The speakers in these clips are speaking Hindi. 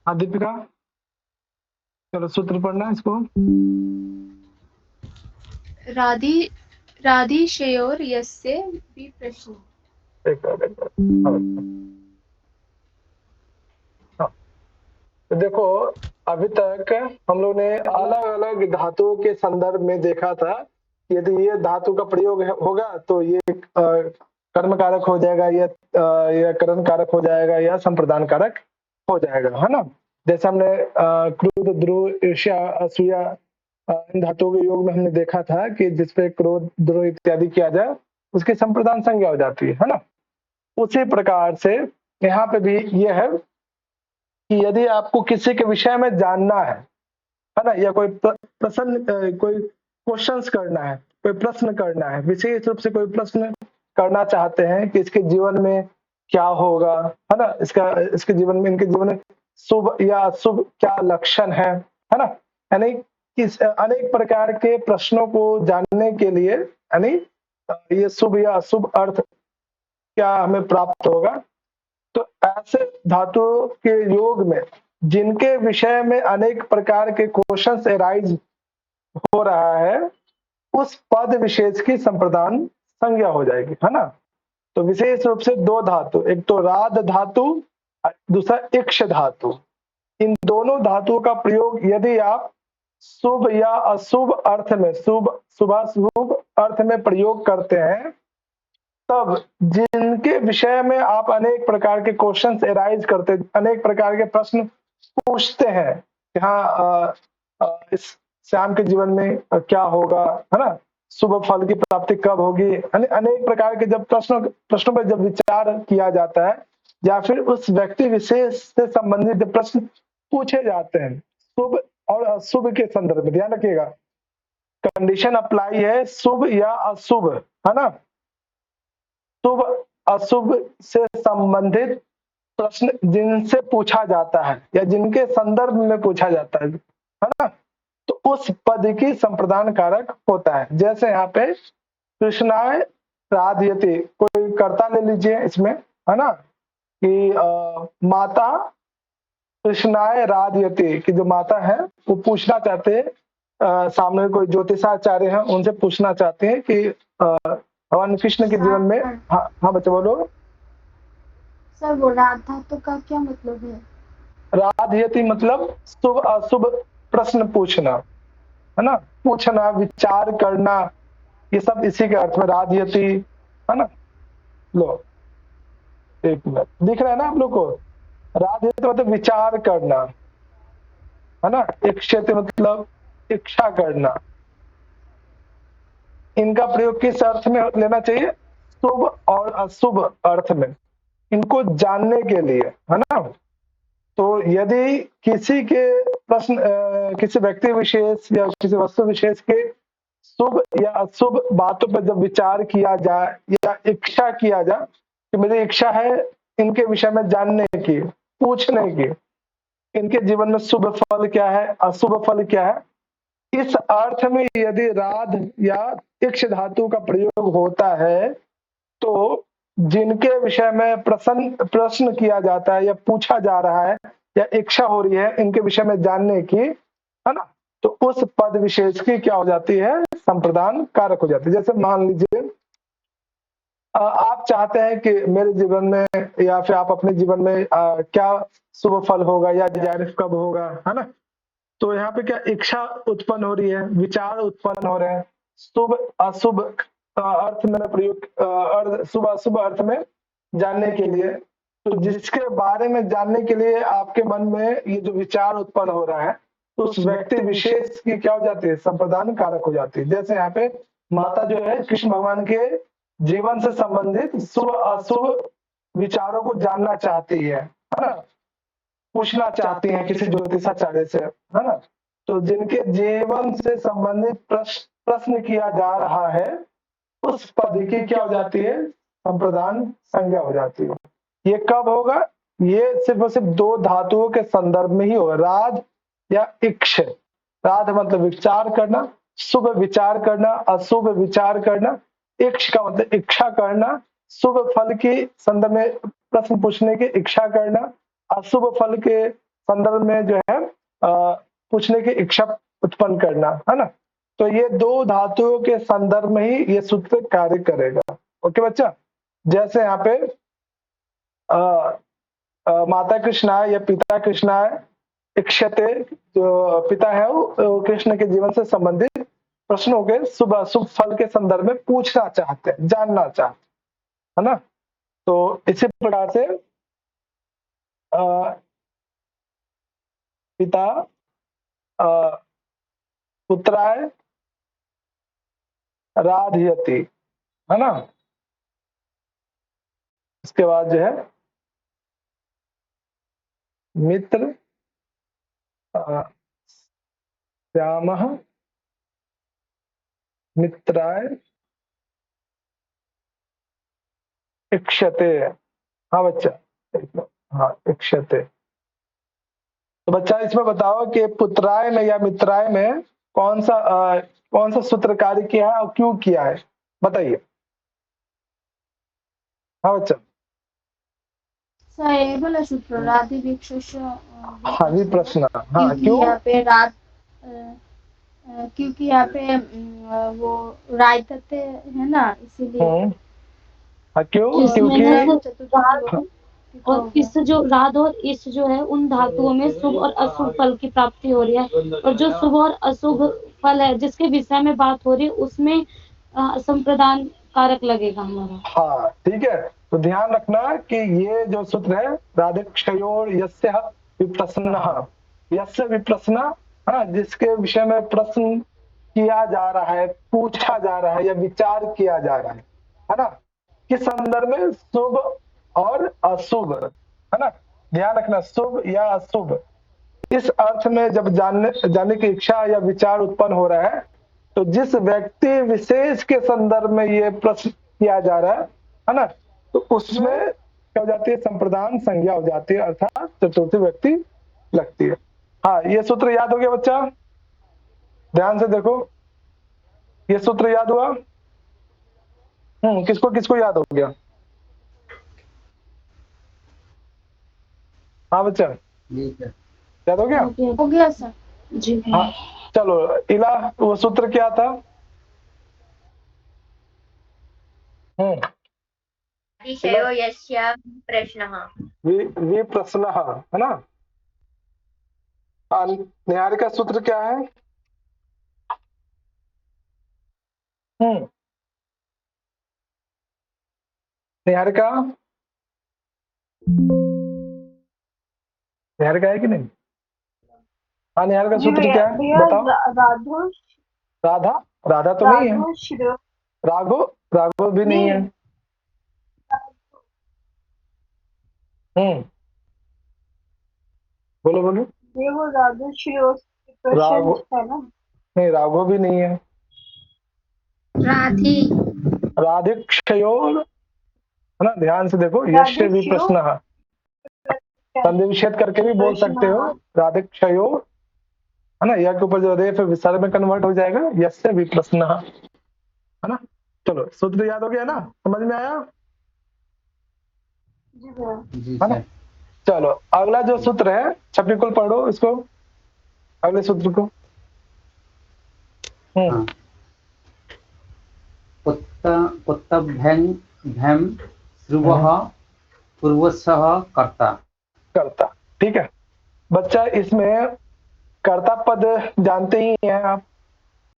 हाँ दीपिका, चलो सूत्र पढ़ना है इसको। राधि राधिशयोर यस्य विप्रश्न। एक मिनट, एक मिनट। हाँ, तो देखो, अभी तक हम लोग ने अलग अलग धातुओं के संदर्भ में देखा था कि यदि ये धातु का प्रयोग होगा तो ये कर्म कारक हो जाएगा, या करण कारक हो जाएगा, या संप्रदान कारक हो जाएगा, है ना। जैसे हमने क्रोध, द्रोह, ईर्ष्या, असूया, इन धातुओं के योग में हमने देखा था कि जिसपे क्रोध, द्रोह इत्यादि किया जाए उसकी संप्रदान संज्ञा हो जाती है ना। उसी प्रकार से यहाँ पे भी ये है कि यदि आपको किसी के विषय में जानना है ना, या कोई कोई क्वेश्चंस करना है, कोई प्रश्न करना है, विशेष रूप से कोई प्रश्न करना चाहते हैं कि इसके जीवन में क्या होगा, है ना, इसके जीवन में, इनके जीवन में शुभ या अशुभ क्या लक्षण है ना। यानी इस अनेक प्रकार के प्रश्नों को जानने के लिए, यानी ये शुभ या अशुभ अर्थ क्या हमें प्राप्त होगा, तो ऐसे धातुओं के योग में जिनके विषय में अनेक प्रकार के क्वेश्चंस एराइज हो रहा है, उस पद विशेष की संप्रदान संज्ञा हो जाएगी, है ना। तो विशेष रूप से दो धातु, एक तो राध धातु, दूसरा इक्ष धातु। इन दोनों धातुओं का प्रयोग यदि आप शुभ या अशुभ अर्थ में, शुभाशुभ अर्थ में प्रयोग करते हैं, तब जिनके विषय में आप अनेक प्रकार के क्वेश्चंस एराइज करते, अनेक प्रकार के प्रश्न पूछते हैं कि हाँ, इस श्याम के जीवन में क्या होगा, है ना, शुभ फल की प्राप्ति कब होगी, अनेक प्रकार के जब प्रश्नों पर जब विचार किया जाता है, या फिर उस व्यक्ति विशेष से संबंधित जब प्रश्न पूछे जाते हैं शुभ और अशुभ के संदर्भ में, ध्यान रखिएगा, कंडीशन अप्लाई है शुभ या अशुभ, है ना। शुभ अशुभ से संबंधित प्रश्न जिनसे पूछा जाता है या जिनके संदर्भ में पूछा जाता है ना, तो उस पद की संप्रदान कारक होता है। जैसे यहाँ पे कृष्णाय राधयति, कोई कर्ता ले लीजिए इसमें, है ना, कि माता कृष्णाय राधयति, कि जो माता है वो पूछना चाहते हैं, सामने कोई ज्योतिषाचार्य हैं उनसे पूछना चाहते हैं कि भगवान कृष्ण के जीवन में, हाँ हाँ बच्चे बोलो। सर वो राध धातु का क्या मतलब है? राधयति मतलब शुभ अशुभ प्रश्न पूछना, है ना, पूछना, विचार करना, ये सब इसी के अर्थ में राधयति, है ना। लो एक मिनट, दिख रहा है ना आप लोग को, राधयति मतलब विचार करना, है ना, इक्षते मतलब इच्छा करना। इनका प्रयोग किस अर्थ में लेना चाहिए? शुभ और अशुभ अर्थ में, इनको जानने के लिए, है ना। तो यदि किसी के प्रश्न, किसी व्यक्ति विशेष या किसी वस्तु विशेष के शुभ या अशुभ बातों पर जब विचार किया जाए या इच्छा किया जाए कि मेरी इच्छा है इनके विषय में जानने की, पूछने की, इनके जीवन में शुभ फल क्या है, अशुभ फल क्या है, इस अर्थ में यदि राध या इक्ष धातु का प्रयोग होता है, तो जिनके विषय में प्रश्न किया जाता है या पूछा जा रहा है या इच्छा हो रही है इनके विषय में जानने की, है ना, तो उस पद विशेष की क्या हो जाती है? संप्रदान कारक हो जाती है। जैसे मान लीजिए आप चाहते हैं कि मेरे जीवन में या फिर आप अपने जीवन में क्या शुभ फल होगा या जारिफ कब होगा, है ना। तो यहाँ पे क्या इच्छा उत्पन्न हो रही है, विचार उत्पन्न हो रहे हैं, शुभ अशुभ अर्थ में प्रयोग, शुभ अशुभ अर्थ में जानने के लिए। तो जिसके बारे में जानने के लिए आपके मन में ये जो विचार उत्पन्न हो रहा है, तो उस व्यक्ति विशेष की क्या हो जाती है? संप्रदान कारक हो जाती है। जैसे यहाँ पे माता जो है कृष्ण भगवान के जीवन से संबंधित शुभ अशुभ विचारों को जानना चाहती है ना, पूछना चाहती हैं किसी ज्योतिषाचार्य से, है ना। तो जिनके जीवन से संबंधित प्रश्न किया जा रहा है, उस पद की क्या हो जाती है? संप्रदान संज्ञा हो जाती है। ये कब होगा? ये सिर्फ और सिर्फ दो धातुओं के संदर्भ में ही होगा, राध या इक्ष। राध मतलब विचार करना, शुभ विचार करना, अशुभ विचार करना। इक्ष का मतलब इच्छा करना, शुभ फल की संदर्भ में प्रश्न पूछने की इच्छा करना, अशुभ फल के संदर्भ में जो है पूछने की इच्छा उत्पन्न करना, है ना। तो ये दो धातुओं के संदर्भ में ही ये सूत्र कार्य करेगा। ओके बच्चा, जैसे यहाँ पे माता कृष्णाय या पिता कृष्णाय इक्षते, जो पिता है वो कृष्ण के जीवन से संबंधित प्रश्नों के शुभ अशुभ फल के संदर्भ में पूछना चाहते हैं, जानना चाहते हैं, है ना। तो इसी प्रकार से पिता पुत्राय राधयति, है ना। इसके बाद जो है मित्र श्यामः मित्राय इक्षते। हाँ बच्चा, हाँ इक्षते। तो बच्चा इसमें बताओ कि पुत्राय में या मित्राय में कौन सा सूत्र कार्य किया है और क्यों किया है, बताइए। हाँ बच्चा, सर ये वाला सूत्र राधे विक्षेश हाँ विप्रश्न, हाँ क्योंकि क्यों? यहाँ पे क्योंकि यहाँ पे वो रायतते है ना, इसीलिए हाँ क्यों? इसमें ना क्योंकि राध और इस जो राध और इस जो है उन धातुओं में शुभ और अशुभ फल की प्राप्ति हो रही है, और जो शुभ और अशुभ फल है जिसके विषय में बात हो रही है उसमें संप्रदान कारक लगेगा हमारा। हाँ ठीक है, तो ध्यान रखना कि ये जो सूत्र है राधिक्षयोर यस्य विप्रसन्नः, यस्य विप्रसन्नः, है ना, जिसके विषय में प्रश्न किया जा रहा है, पूछा जा रहा है या विचार किया जा रहा है ना, किस संदर्भ में, शुभ और अशुभ, है ना। ध्यान रखना शुभ या अशुभ, इस अर्थ में जब जानने की इच्छा या विचार उत्पन्न हो रहा है, तो जिस व्यक्ति विशेष के संदर्भ में ये प्रश्न किया जा रहा है ना, तो उसमें क्या हो जाती है, संप्रदान संज्ञा हो जाती है, अर्थात चतुर्थी व्यक्ति लगती है। हाँ ये सूत्र याद हो गया बच्चा, ध्यान से देखो, ये सूत्र याद हुआ? किसको किसको याद हो गया? हाँ बच्चा याद हो गया? हो गया सर जी हाँ चलो, इला वो सूत्र क्या था? विषयो यस्य प्रश्नः विप्रश्नः, है ना। निहारिका सूत्र क्या है? निहारिका, निहारिका है कि नहीं? हाँ निहारिका सूत्र क्या है बताओ? राधा, राधा तो नहीं है, राघव, राघव भी नहीं है। बोलो बोलो। वो राघव है ना, नहीं, राघव भी नहीं है। राधि राधिक्षयोर, है ना, ध्यान से देखो, यस्य विप्रश्नः, संधि विच्छेद करके भी बोल सकते हो, राधिक्षयोर, है ना, यह के ऊपर जो रेफ विसर्ग में कन्वर्ट हो जाएगा, यस्य विप्रश्नः, है ना। चलो सूत्र याद हो गया ना, समझ में आया? है ना। चलो अगला जो सूत्र है, छपिकुल पढ़ो इसको, अगले सूत्र को। उत्तभ्यं ध्रुवः पूर्वस्सः कर्ता। कर्ता, ठीक है बच्चा, इसमें कर्ता पद जानते ही हैं आप,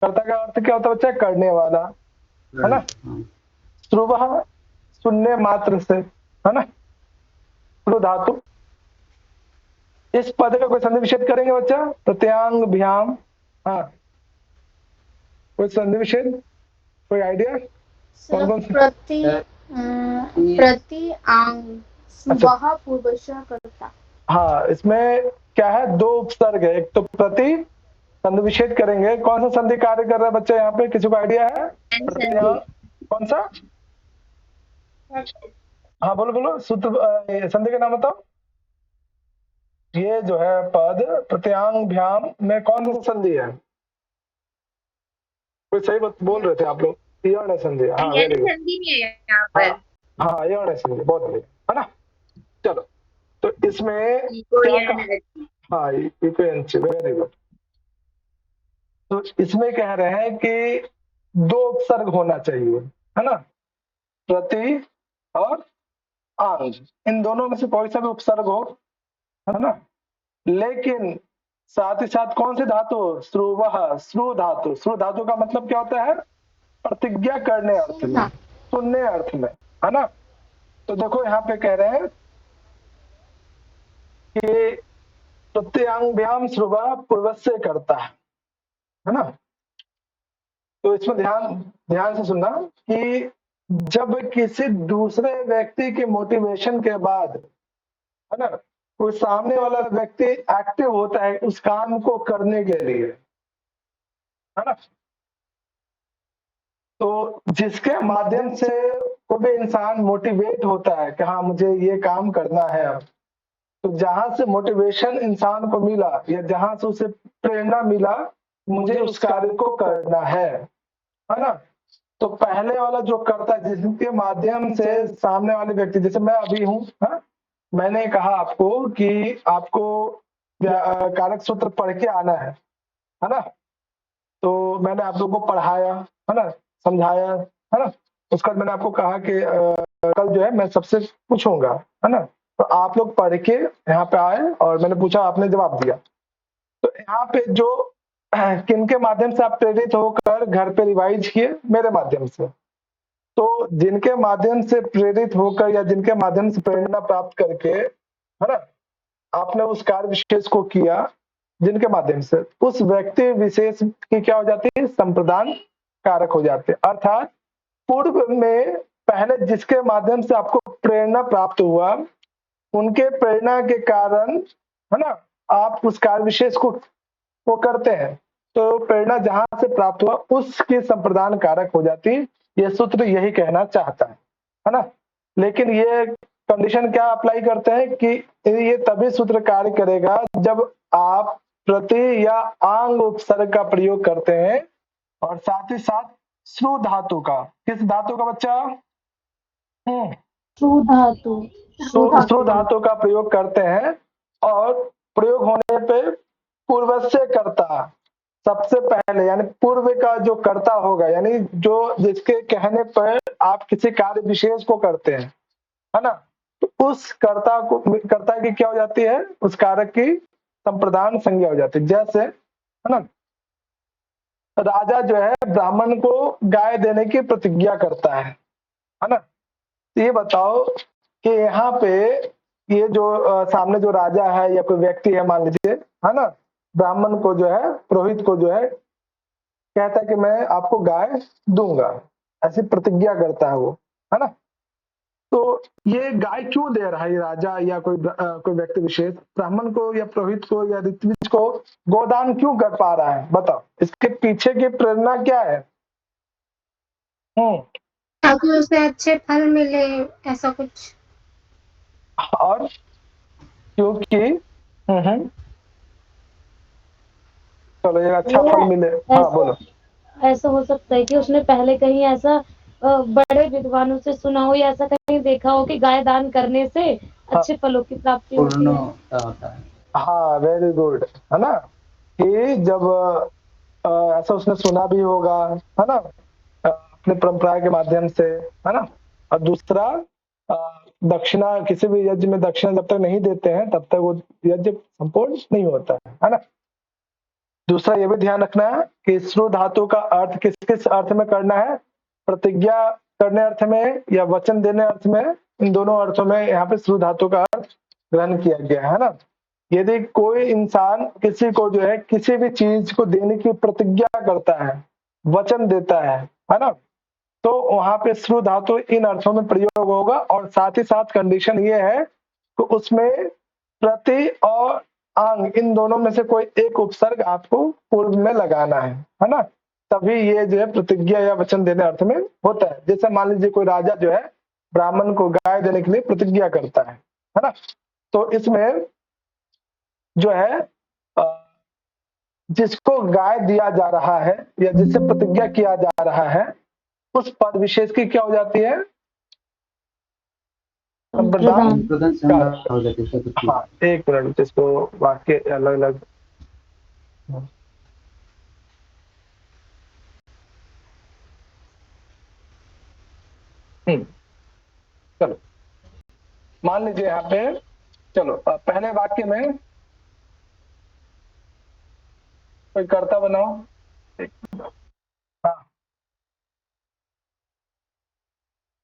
कर्ता का अर्थ क्या होता है बच्चा? करने वाला, है ना। ध्रुवः सुनने मात्र से, है ना, ध्रुव धातु। इस पद का कोई संधि विच्छेद करेंगे बच्चा? प्रत्यांग भ्याम, हाँ कोई संधि विच्छेद, कोई आइडिया? कौन कौन से? प्रति आंग सुबह पूर्वशः कर्ता। हाँ इसमें क्या है, दो उपसर्ग है, एक तो प्रति, संधि विच्छेद करेंगे, कौन सा संधि कार्य कर रहा है बच्चा यहाँ पे, किसी को आइडिया है? कौन सा? हाँ बोलो बोलो, सूत्र संधि का नाम बताओ। ये जो है पद प्रत्यांग भ्याम में कौन सा संधि है? कोई सही बोल रहे थे आप लोग, यण संधि। हाँ वेरी गुड, संधि नहीं है यहाँ पर। हाँ यण संधि, बहुत बढ़िया, है ना। चलो तो इसमें हाँ, इक्वेंची, वेरी गुड। तो इसमें कह रहे हैं कि 2 उपसर्ग होना चाहिए, है ना? प्रति और आंग, इन दोनों में से कोई सा भी उपसर्ग हो, है ना? लेकिन साथ ही साथ कौन से धातु? श्रुवः, श्रु धातु। श्रु धातु का मतलब क्या होता है? प्रतिज्ञा करने अर्थ में, सुनने अर्थ में, है ना? तो देखो यहाँ पे कह रहे हैं कि प्रत्यांग्भ्याम श्रुवः पूर्वस्य करता है ना? तो इसमें ध्यान ध्यान से सुनना कि जब किसी दूसरे व्यक्ति के मोटिवेशन के बाद, है ना, कोई सामने वाला व्यक्ति एक्टिव होता है उस काम को करने के लिए, है ना, तो जिसके माध्यम से कोई भी इंसान मोटिवेट होता है कि हाँ मुझे ये काम करना है अब, तो जहां से मोटिवेशन इंसान को मिला या जहां से उसे प्रेरणा मिला मुझे उस कार्य को करना है ना, तो पहले वाला जो करता है जिसके माध्यम से सामने वाले व्यक्ति, जैसे मैं अभी हूँ, मैंने कहा आपको कि आपको कारक सूत्र पढ़ के आना है ना, तो मैंने आप लोगों को पढ़ाया, है ना, समझाया, है ना, उसके बाद मैंने आपको कहा कि कल जो है मैं सबसे पूछूंगा, है ना, तो आप लोग पढ़ के यहाँ पे आए और मैंने पूछा, आपने जवाब दिया। तो यहाँ पे जो किनके माध्यम से आप प्रेरित होकर घर पे रिवाइज किए? मेरे माध्यम से। तो जिनके माध्यम से प्रेरित होकर या जिनके माध्यम से प्रेरणा प्राप्त करके, है ना, आपने उस कार्य विशेष को किया, जिनके माध्यम से, उस व्यक्ति विशेष की क्या हो जाती है? संप्रदान कारक हो जाते हैं। अर्थात पूर्व में पहले जिसके माध्यम से आपको प्रेरणा प्राप्त हुआ, उनके प्रेरणा के कारण, है ना, आप उस कार्य विशेष को करते हैं, तो प्रेरणा जहां से प्राप्त हुआ उसकी संप्रदान कारक हो जाती। ये सूत्र यही कहना चाहता है ना। लेकिन ये कंडीशन क्या अप्लाई करते हैं कि ये तभी सूत्र कार्य करेगा जब आप प्रति या आंग उपसर्ग का प्रयोग करते हैं और साथ ही साथ श्रु धातु का। किस धातु का बच्चा? श्रु धातु। श्रु धातु का प्रयोग करते हैं और प्रयोग होने पे पूर्वस्य कर्ता, सबसे पहले, यानी पूर्व का जो कर्ता होगा, यानी जो जिसके कहने पर आप किसी कार्य विशेष को करते हैं, है ना, तो उस कर्ता की क्या हो जाती है? उस कारक की संप्रदान संज्ञा हो जाती है। जैसे, है ना, राजा जो है ब्राह्मण को गाय देने की प्रतिज्ञा करता है ना। ये बताओ कि यहाँ पे ये जो सामने जो राजा है या कोई व्यक्ति है मान लीजिए, है ना, ब्राह्मण को जो है, पुरोहित को जो है कहता है कि मैं आपको गाय दूंगा, ऐसी प्रतिज्ञा करता है वो, है ना। तो ये गाय क्यों दे रहा है ये राजा या कोई व्यक्ति विशेष ब्राह्मण को या पुरोहित को या ऋत्विज को गोदान क्यों कर पा रहा है? बताओ, इसके पीछे की प्रेरणा क्या है? ताकि उसे अच्छे फल मिले, ऐसा कुछ। और क्योंकि चलो ये अच्छा फल मिले। हाँ बोलो। ऐसा हो सकता है कि उसने पहले कहीं ऐसा बड़े विद्वानों से सुना हो या ऐसा कहीं देखा हो कि गाय दान करने से अच्छे फलों की प्राप्ति होती है। हाँ, वेरी गुड, है ना, कि जब ऐसा उसने सुना भी होगा, है ना, अपने परंपरा के माध्यम से, है ना। और दूसरा, दक्षिणा, किसी भी यज्ञ में दक्षिणा जब तक नहीं देते हैं तब तक वो यज्ञ संपूर्ण नहीं होता है ना। दूसरा ये भी ध्यान रखना है कि श्रु धातु का अर्थ किस किस अर्थ में करना है? प्रतिज्ञा करने अर्थ में या वचन देने अर्थ में, इन दोनों अर्थों में यहाँ पे श्रु धातु का अर्थ ग्रहण किया गया है ना। यदि कोई इंसान किसी को जो है किसी भी चीज को देने की प्रतिज्ञा करता है, वचन देता है ना, तो वहां पे श्रु धातु इन अर्थों में प्रयोग होगा। और साथ ही साथ कंडीशन ये है कि उसमें प्रति और आंग, इन दोनों में से कोई एक उपसर्ग आपको पूर्व में लगाना है ना, तभी ये जो है प्रतिज्ञा या वचन देने अर्थ में होता है। जैसे मान लीजिए कोई राजा जो है ब्राह्मण को गाय देने के लिए प्रतिज्ञा करता है ना, तो इसमें जो है जिसको गाय दिया जा रहा है या जिससे प्रतिज्ञा किया जा रहा है, उस पद विशेष की क्या हो जाती है? संप्रदान प्रदान संज्ञा हो जाती है चतुर्थी। हाँ, एक मिनट, जिसको वाक्य अलग अलग चलो मान लीजिए यहाँ पे, चलो पहले वाक्य में कोई कर्ता बनाओ। हाँ,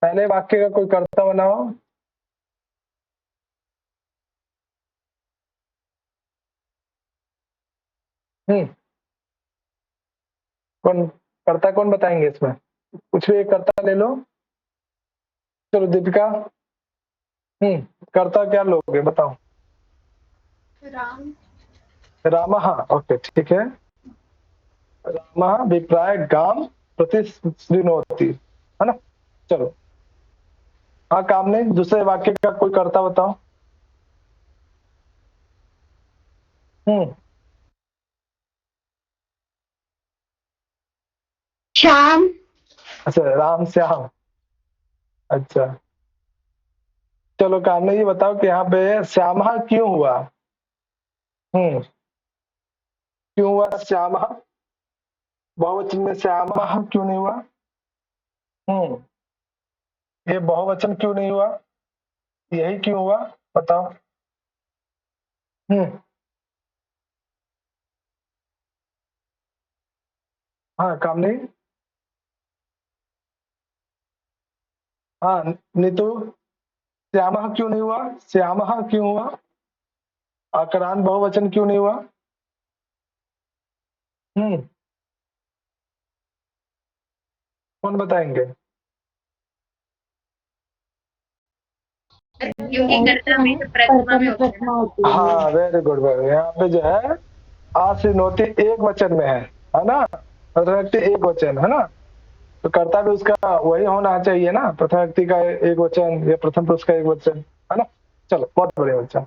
पहले वाक्य का कोई कर्ता बनाओ। हम्म कौन कर्ता, कौन बताएंगे इसमें? कुछ भी एक कर्ता ले लो। चलो दीपिका, कर्ता क्या लोगे बताओ? राम। रामा, हाँ ओके ठीक है। रामा विप्राय गाम प्रतिशृणोति, है ना। चलो हाँ, काम नहीं, दूसरे वाक्य का कोई कर्ता बताओ। श्याम। अच्छा, राम श्याम। अच्छा, चलो काम नहीं, ये बताओ कि यहाँ पे श्यामा क्यों हुआ? क्यों हुआ श्यामा? बहुवचन में श्यामा क्यों नहीं हुआ? ये बहुवचन क्यों नहीं हुआ? यही क्यों हुआ बताओ? हाँ काम नहीं। हाँ नीतू, श्यामा क्यों नहीं हुआ? श्यामा क्यों हुआ? आकरांत बहुवचन क्यों नहीं हुआ? कौन बताएंगे? क्योंकि कर्ता में तो प्रथमा में होता है ना। हाँ वेरी गुड, यहाँ पे जो है आश्रिनोति एक वचन में है ना। प्रथम व्यक्ति एक वचन है ना, तो कर्ता भी उसका वही होना चाहिए ना, प्रथम व्यक्ति का एक वचन या प्रथम पुरुष का एक वचन, है ना। चलो बहुत बढ़िया बच्चा।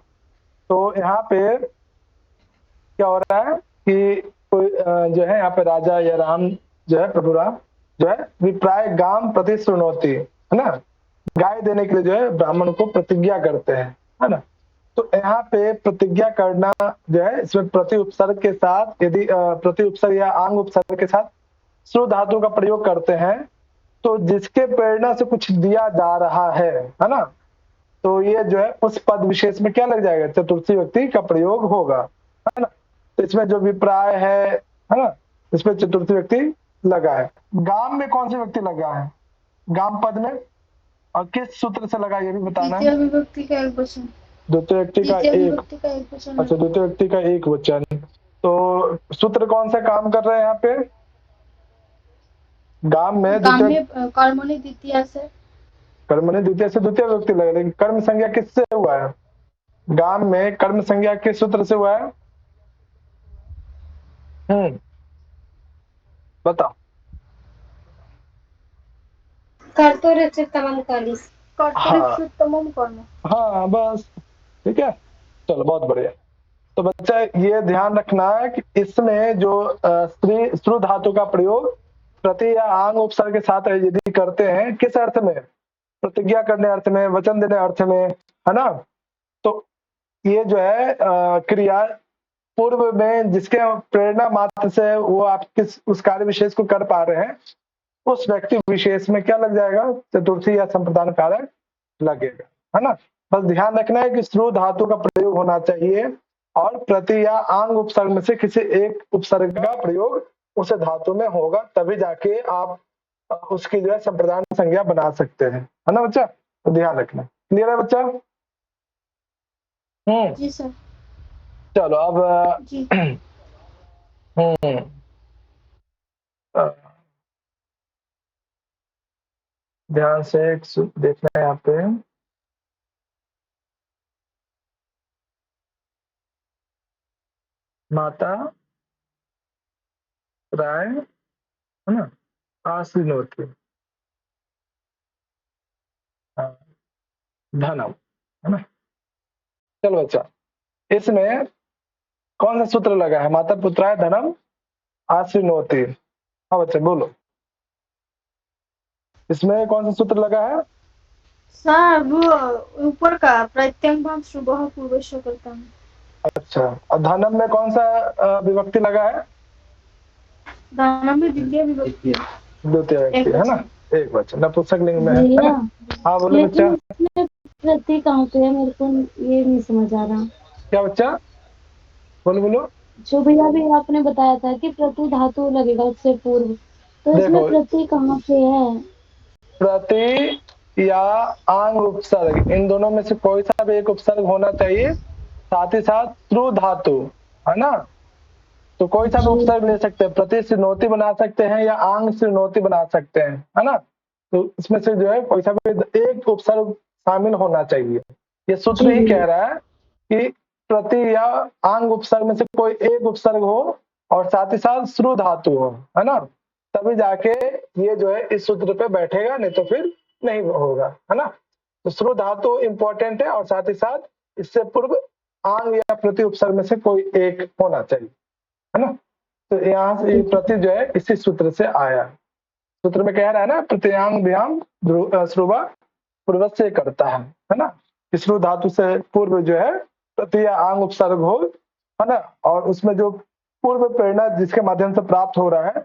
तो यहाँ पे क्या हो रहा है कि कोई जो है यहाँ पे राजा या राम जो है, प्रभु राम जो है विप्राय गाम प्रतिशृणोति, है ना, गाय देने के लिए जो है ब्राह्मण को प्रतिज्ञा करते हैं, है ना। तो यहाँ पे प्रतिज्ञा करना जो है, इसमें प्रति उपसर्ग के साथ, यदि प्रति उपसर्ग या आंग उपसर्ग के साथ श्रु धातु का प्रयोग करते हैं, तो जिसके प्रेरणा से कुछ दिया जा रहा है ना, तो ये जो है उस पद विशेष में क्या लग जाएगा? चतुर्थी व्यक्ति का प्रयोग होगा, है ना। तो इसमें जो विप्राय है ना, इसमें चतुर्थी व्यक्ति लगा है। गाम में कौन से व्यक्ति लगा है? गाम पद में, और किस सूत्र से लगा ये भी बताना है। द्वितीय विभक्ति का एक वचन। द्वितीय व्यक्ति का एक वचन। अच्छा, द्वितीय व्यक्ति का एक वचन। तो सूत्र कौन सा काम कर रहे हैं यहाँ पे? गाम में कर्मणि द्वितीय से, कर्मणि द्वितीय से द्वितीय व्यक्ति लगे, लेकिन कर्म संज्ञा किससे हुआ है? गाम में कर्म संज्ञा किस सूत्र से हुआ है? बताओ। कर्तुरिच्युतमं कलिस। कर्तुरिच्युतमं कर्म। हाँ बस ठीक है, चलो बहुत बढ़िया। तो बच्चा ये ध्यान रखना है कि इसमें जो स्त्री श्रु धातु का प्रयोग प्रति या आंग उपसर्ग के साथ यदि करते हैं, किस अर्थ में? प्रतिज्ञा करने अर्थ में, वचन देने अर्थ में, है ना। तो ये जो है क्रिया पूर्व में जिसके प्रेरणा मात्र से वो आप किस उस कार्य विशेष को कर पा रहे हैं, उस व्यक्ति विशेष में क्या लग जाएगा? चतुर्थी या संप्रदान कार्य लगेगा, है ना। बस ध्यान रखना है कि श्रु धातु का प्रयोग होना चाहिए और प्रति या आंग उपसर्ग में से किसी एक उपसर्ग का प्रयोग उस धातु में होगा, तभी जाके आप उसकी जो है संप्रदान संज्ञा बना सकते हैं, है ना बच्चा। तो ध्यान रखना। क्लियर है बच्चा? जी सर। चलो अब जी। ध्यान से देखना है यहाँ पे। माता राय, है ना, आश्रिनोति, धनम, है ना। चलो बच्चा, इसमें कौन सा सूत्र लगा है? माता पुत्राय धनम आश्रिनोति। हाँ बच्चा बोलो, इसमें कौन सा सूत्र लगा है? सर वो ऊपर का प्रत्यंग भाव शुभः पूर्वस्य करता हूँ। अच्छा, और धनम में कौन सा विभक्ति लगा है? दानम में द्वितीय विभक्ति द्वितीय व्यक्ति है ना, एक वचन नपुंसक लिंग में है भैया ना। हाँ बोलो लेकिन बच्चा। इसमें प्रति कहाँ पे है, मेरे को ये नहीं समझ आ रहा। क्या बच्चा? बोलो बोलो। जो भैया भी आपने बताया था कि प्रति धातु लगेगा उससे पूर्व, तो इसमें देखो, प्रति कहाँ पे है? प्रति या आंग उपसर्ग, इन दोनों में से कोई सा भी एक उपसर्ग होना चाहिए, साथ ही साथ श्रु धातु, है ना। तो कोई सा भी जी उपसर्ग ले सकते हैं, प्रति श्रृणोति बना सकते हैं या आंग श्रृणोति बना सकते हैं, है ना। तो इसमें से जो है कोई सा भी एक उपसर्ग शामिल होना चाहिए। ये सूत्र जी ही कह भैया। रहा है कि प्रति या आंग उपसर्ग में से कोई एक उपसर्ग हो और साथ ही साथ श्रु धातु हो, है ना, तभी जाके ये जो है इस सूत्र पे बैठेगा, नहीं तो फिर नहीं होगा, है ना। तो श्रु धातु इंपॉर्टेंट है और साथ ही साथ इससे पूर्व आंग या प्रति उपसर्ग में से कोई एक होना चाहिए, है ना। तो यहाँ से ये प्रति जो है इसी सूत्र से आया। सूत्र में कह रहा है ना, प्रत्यांग व्याम श्रुवा पूर्व से करता है ना। श्रु धातु से पूर्व जो है प्रति या आंग उपसर्ग हो, है ना, और उसमें जो पूर्व प्रेरणा जिसके माध्यम से प्राप्त हो रहा है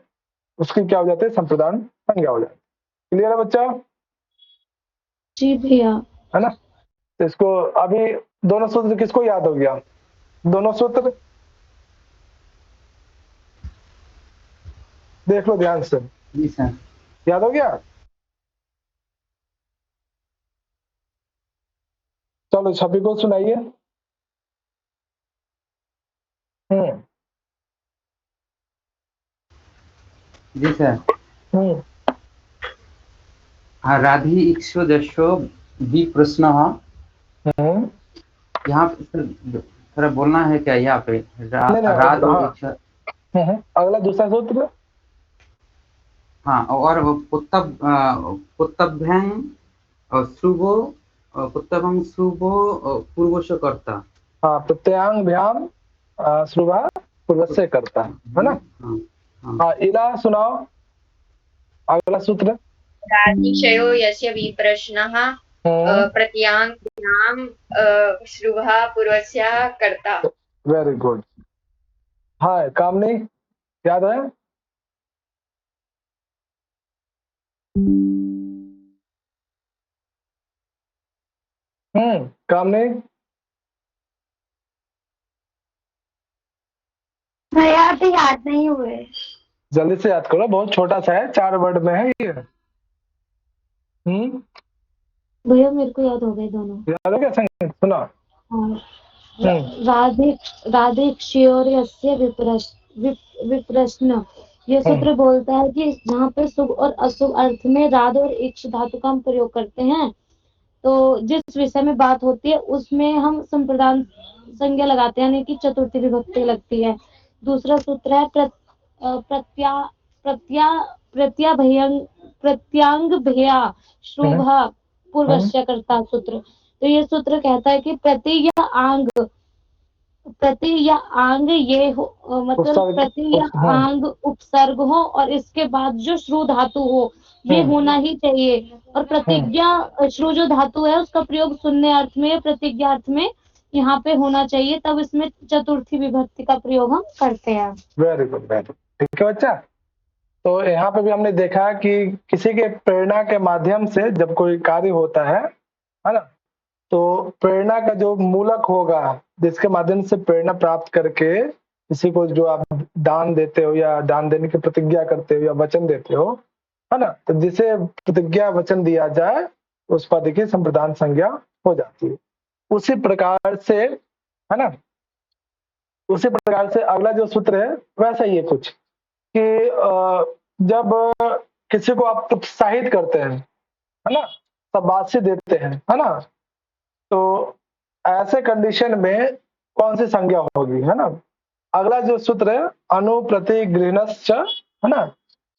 उसकी क्या हो जाती है, संप्रदान संज्ञा हो जाती है। क्लियर है बच्चा? जी भैया। है ना। तो इसको अभी दोनों सूत्र किसको याद हो गया? दोनों सूत्र देख लो ध्यान से। जी सर। याद हो गया? चलो छवि को सुनाइए। जी सर। हम्म राधि इक्षु दशो विप्रश्नः। हम्म यहाँ पे सर थोड़ा बोलना है क्या यहाँ पे? नहीं नहीं, राध और हाँ। इक्षा। अगला दूसरा सूत्र। हाँ, और पुत्तभ्यां शुभो पुत्तभं शुभो पूर्वश कर्ता। हाँ, प्रत्यांग भ्याम श्रुवा पूर्व से करता है ना। हाँ हाँ। हाँ, इला सुनाओ अगला सूत्र। राधिक्षयो यस्य विप्रश्नः प्रत्यांगाभ्यां श्रुवः पूर्वस्य कर्ता। Very good. हाँ, कामनी याद है? कामनी भैया अभी याद नहीं हुए। जल्दी से याद करो, बहुत छोटा सा है, 4 वर्ड में है ये। भैया मेरे को याद हो गए दोनों। याद हो गया? संगीत सुना। हाँ। राधे क्षयोर यस्य विप्रश्न। ये सूत्र बोलता है कि जहाँ पे शुभ और अशुभ अर्थ में राध और इक्ष धातु का हम प्रयोग करते हैं, तो जिस विषय में बात होती है उसमें हम संप्रदान संज्ञा लगाते हैं, यानी कि चतुर्थी विभक्ति लगती है। दूसरा सूत्र है प्रत्यांग भया शुभ पूर्वस्य कर्ता सूत्र। तो ये सूत्र कहता है कि प्रति या आंग ये हो, मतलब प्रति या आंग उपसर्ग हो और इसके बाद जो श्रु धातु हो ये होना ही चाहिए। और प्रतिज्ञा श्रु जो धातु है उसका प्रयोग सुनने अर्थ में या प्रतिज्ञा अर्थ में यहाँ पे होना चाहिए, तब इसमें चतुर्थी विभक्ति का प्रयोग हम करते हैं। Very good, very good. ठीक है बच्चा। तो यहाँ पे भी हमने देखा कि किसी के प्रेरणा के माध्यम से जब कोई कार्य होता है ना, तो प्रेरणा का जो मूलक होगा, जिसके माध्यम से प्रेरणा प्राप्त करके किसी को जो आप दान देते हो या दान देने की प्रतिज्ञा करते हो या वचन देते हो, है ना, तो जिसे प्रतिज्ञा वचन दिया जाए उस पद की संप्रदान संज्ञा हो जाती है। उसी प्रकार से, है ना, उसी प्रकार से अगला जो सूत्र है वैसा ही है कुछ कि जब किसी को आप प्रोत्साहित करते हैं, है ना, शाबाशी देते हैं, है ना, तो ऐसे कंडीशन में कौन सी संज्ञा होगी, है ना। अगला जो सूत्र है अनुप्रति गृहणश्च, है ना,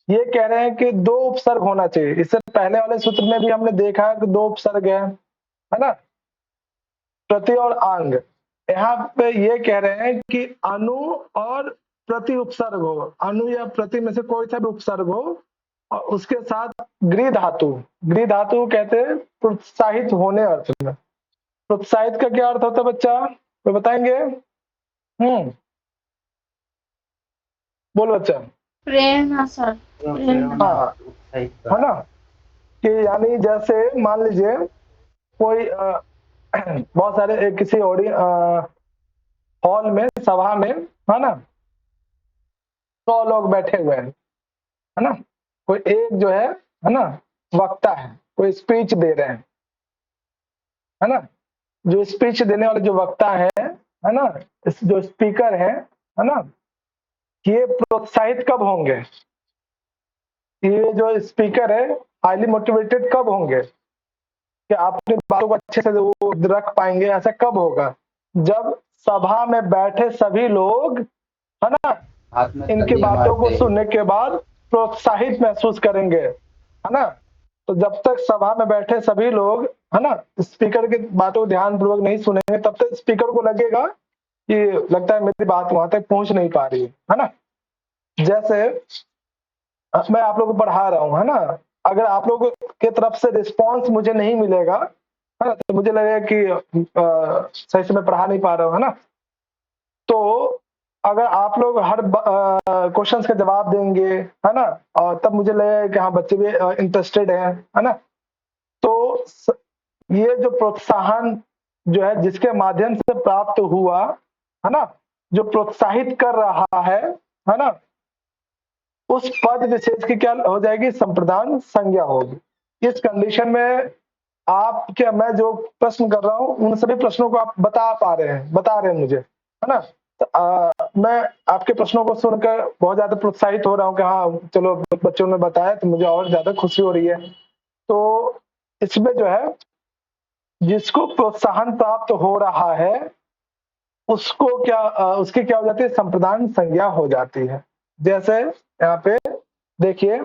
ये कह रहे हैं कि 2 उपसर्ग होना चाहिए। इससे पहले वाले सूत्र में भी हमने देखा कि 2 उपसर्ग है ना, प्रति और आंग। यहाँ पे ये कह रहे हैं कि अनु और प्रति उपसर्ग हो, अनु या प्रति में से कोई सा भी उपसर्ग हो और उसके साथ गृह धातु कहते हैं प्रोत्साहित होने अर्थ में। प्रोत्साहित का क्या अर्थ होता है बच्चा, तो बताएंगे? बोलो बच्चा। प्रेरणा सर। हाँ, है ना, कि यानी जैसे मान लीजिए कोई बहुत सारे किसी हॉल में, सभा में, है ना, 100 लोग बैठे हुए हैं, है ना, कोई एक जो है ना, वक्ता है, कोई स्पीच दे रहे हैं, है ना, जो स्पीच देने वाले जो वक्ता है ना, जो स्पीकर है ना, ये प्रोत्साहित कब होंगे? ये जो स्पीकर है हाईली मोटिवेटेड कब होंगे कि अपनी बातों को अच्छे से वो रख पाएंगे? ऐसा कब होगा? जब सभा में बैठे सभी लोग, है ना, इनकी बातों को सुनने के बाद प्रोत्साहित महसूस करेंगे, है ना। तो जब तक सभा में बैठे सभी लोग, है ना, स्पीकर की बातों को ध्यान पूर्वक नहीं सुनेंगे, तब तक स्पीकर को लगेगा कि लगता है मेरी बात वहां तक पहुंच नहीं पा रही है ना। जैसे मैं आप लोगों को पढ़ा रहा हूँ, है ना, अगर आप लोगों की तरफ से रिस्पांस मुझे नहीं मिलेगा, है ना, तो मुझे लगेगा कि सही से मैं पढ़ा नहीं पा रहा हूँ, है ना। तो अगर आप लोग हर क्वेश्चंस का जवाब देंगे, है ना, और तब मुझे लगेगा कि हाँ बच्चे भी इंटरेस्टेड है ना। तो ये जो प्रोत्साहन जो है जिसके माध्यम से प्राप्त हुआ, है ना, जो प्रोत्साहित कर रहा है ना, उस पद विशेष की क्या हो जाएगी? संप्रदान संज्ञा होगी। इस कंडीशन में आप क्या, मैं जो प्रश्न कर रहा हूँ उन सभी प्रश्नों को आप बता रहे हैं मुझे, है ना। तो मैं आपके प्रश्नों को सुनकर बहुत ज्यादा प्रोत्साहित हो रहा हूँ कि हाँ चलो बच्चों ने बताया, तो मुझे और ज्यादा खुशी हो रही है। तो इसमें जो है जिसको प्रोत्साहन प्राप्त हो रहा है उसको क्या उसकी क्या हो जाती है? संप्रदान संज्ञा हो जाती है। जैसे यहाँ पे देखिए,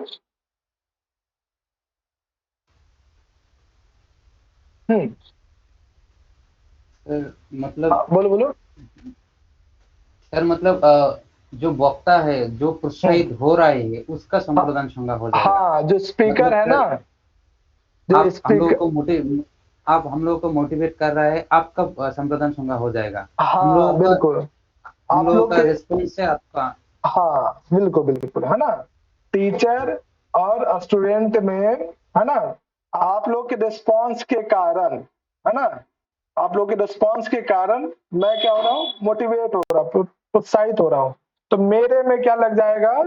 मतलब बोलो। सर मतलब जो वक्ता है, जो प्रोत्साहित हो रहा है, उसका संप्रदान संज्ञा हो जाएगा। हाँ, जो स्पीकर है ना, जो आप हम लोगों स्पीकर, आप हम लोगों को मोटिवेट कर रहा है, आपका संप्रदान संज्ञा हो जाएगा। हम हाँ बिल्कुल, आप लोगों लोग का के, रिस्पॉन्स है आपका। हाँ बिल्कुल, है ना। टीचर और स्टूडेंट में, है ना, आप लोग के रिस्पॉन्स के कारण, है ना, आप लोग के रिस्पॉन्स के कारण मैं क्या हो रहा हूँ? मोटिवेट हो रहा हूँ, प्रोत्साहित हो रहा हूँ। तो मेरे में क्या लग जाएगा?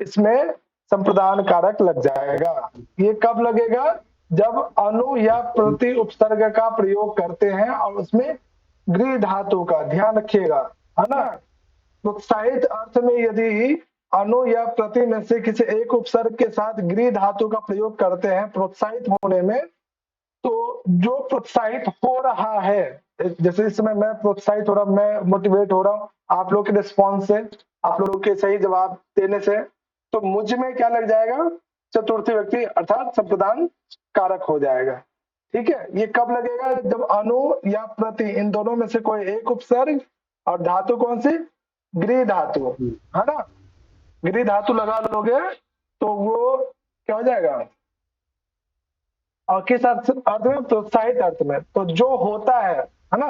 इसमें संप्रदान कारक लग जाएगा। ये कब लगेगा? जब अनु या प्रति उपसर्ग का प्रयोग करते हैं और उसमें गृह धातु का ध्यान रखिएगा, है ना। प्रोत्साहित अर्थ में यदि अनु या प्रति में से किसी एक उपसर्ग के साथ गृह धातु का प्रयोग करते हैं प्रोत्साहित होने में, तो जो प्रोत्साहित हो रहा है, जैसे इस समय मैं प्रोत्साहित हो रहा हूं, मैं मोटिवेट हो रहा हूँ आप लोग के रिस्पॉन्स से, आप लोगों के सही जवाब देने से, तो मुझ में क्या लग जाएगा? चतुर्थी व्यक्ति अर्थात संप्रदान कारक हो जाएगा। ठीक है, ये कब लगेगा? जब अनु या प्रति इन दोनों में से कोई एक उपसर्ग और धातु कौन सी? गृह धातु, है ना। गृह धातु लगा लोगे तो वो क्या हो जाएगा? और किस अर्थ में? प्रोत्साहित अर्थ में। तो जो होता है ना,